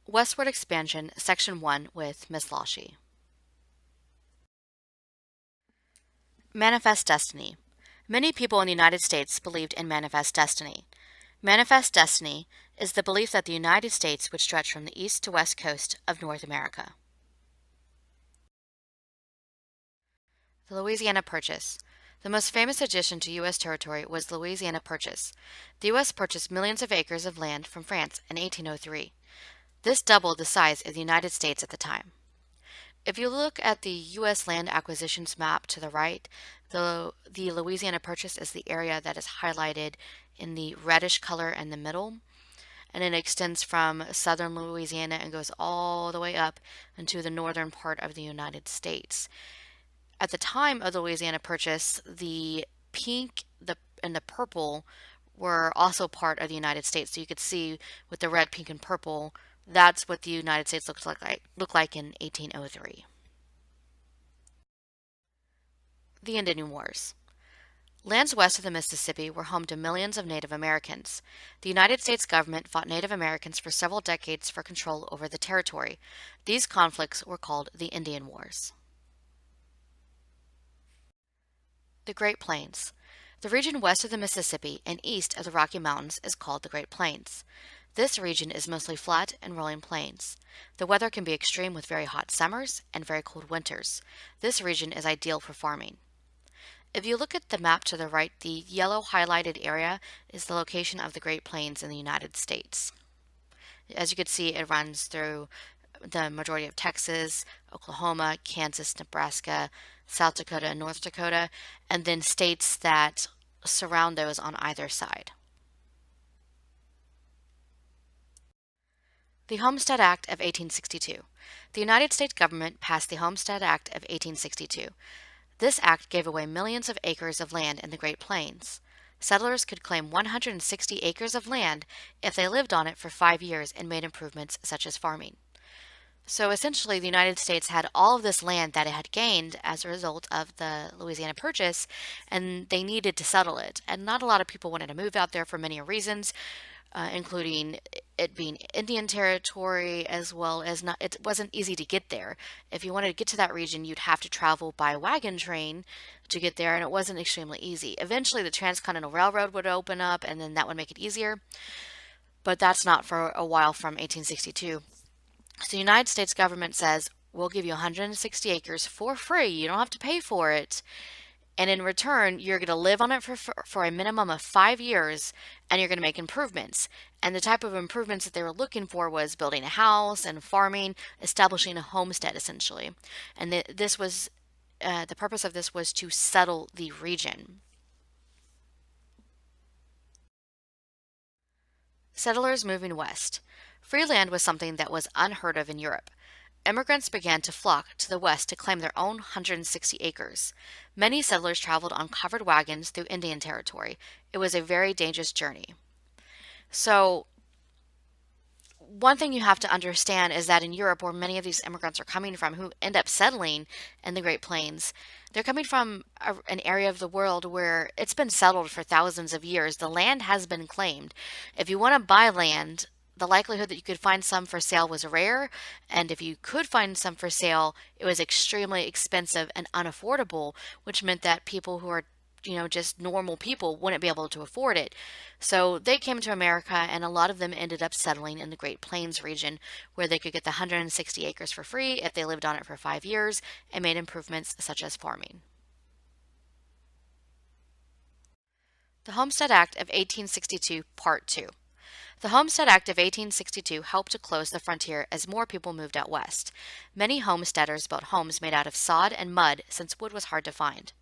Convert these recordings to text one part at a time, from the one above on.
Westward Expansion, Section 1 with Miss Loshy. Manifest Destiny. Many people in the United States believed in manifest destiny. Manifest destiny is the belief that the United States would stretch from the east to west coast of North America. The Louisiana Purchase. The most famous addition to U.S. territory was the Louisiana Purchase. The U.S. purchased millions of acres of land from France in 1803. This doubled the size of the United States at the time. If you look at the U.S. land acquisitions map to the right, the Louisiana Purchase is the area that is highlighted in the reddish color in the middle, and it extends from southern Louisiana and goes all the way up into the northern part of the United States. At the time of the Louisiana Purchase, the pink and the purple were also part of the United States. So you could see with the red, pink, and purple, that's what the United States looked like in 1803. The Indian Wars. Lands west of the Mississippi were home to millions of Native Americans. The United States government fought Native Americans for several decades for control over the territory. These conflicts were called the Indian Wars. The Great Plains. The region west of the Mississippi and east of the Rocky Mountains is called the Great Plains. This region is mostly flat and rolling plains. The weather can be extreme with very hot summers and very cold winters. This region is ideal for farming. If you look at the map to the right, the yellow highlighted area is the location of the Great Plains in the United States. As you can see, it runs through the majority of Texas, Oklahoma, Kansas, Nebraska, South Dakota, and North Dakota, and then states that surround those on either side. The Homestead Act of 1862. The United States government passed the Homestead Act of 1862. This act gave away millions of acres of land in the Great Plains. Settlers could claim 160 acres of land if they lived on it for 5 years and made improvements such as farming. So essentially, the United States had all of this land that it had gained as a result of the Louisiana Purchase, and they needed to settle it. And not a lot of people wanted to move out there for many reasons, including it being Indian territory, as well as it wasn't easy to get there. If you wanted to get to that region, you'd have to travel by wagon train to get there, and it wasn't extremely easy. Eventually, the Transcontinental Railroad would open up, and then that would make it easier. But that's not for a while from 1862. So the United States government says, we'll give you 160 acres for free. You don't have to pay for it. And in return, you're going to live on it for a minimum of 5 years, and you're going to make improvements. And the type of improvements that they were looking for was building a house and farming, establishing a homestead, essentially. And the purpose of this was to settle the region. Settlers moving west. Free land was something that was unheard of in Europe. Immigrants began to flock to the west to claim their own 160 acres. Many settlers traveled on covered wagons through Indian Territory. It was a very dangerous journey. So, one thing you have to understand is that in Europe, where many of these immigrants are coming from who end up settling in the Great Plains, they're coming from an area of the world where it's been settled for thousands of years. The land has been claimed. If you want to buy land, the likelihood that you could find some for sale was rare, and if you could find some for sale, it was extremely expensive and unaffordable, which meant that people who are, just normal people wouldn't be able to afford it. So they came to America, and a lot of them ended up settling in the Great Plains region, where they could get the 160 acres for free if they lived on it for 5 years and made improvements such as farming. The Homestead Act of 1862, Part 2. The Homestead Act of 1862 helped to close the frontier as more people moved out west. Many homesteaders built homes made out of sod and mud since wood was hard to find.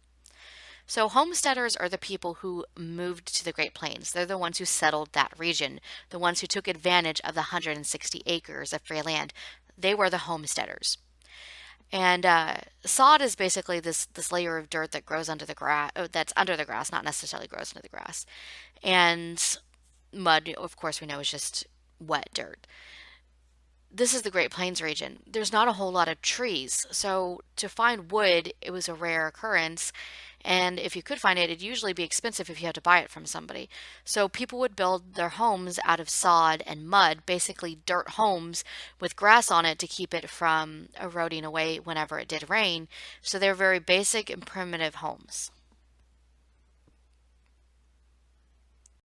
So homesteaders are the people who moved to the Great Plains. They're the ones who settled that region, the ones who took advantage of the 160 acres of free land. They were the homesteaders. And sod is basically this layer of dirt that grows under the grass, that's under the grass, not necessarily grows under the grass. And mud, of course, we know is just wet dirt. This is the Great Plains region. There's not a whole lot of trees, so to find wood, it was a rare occurrence, And if you could find it, it'd usually be expensive if you had to buy it from somebody. So people would build their homes out of sod and mud, basically dirt homes with grass on it to keep it from eroding away whenever it did rain. So they're very basic and primitive homes.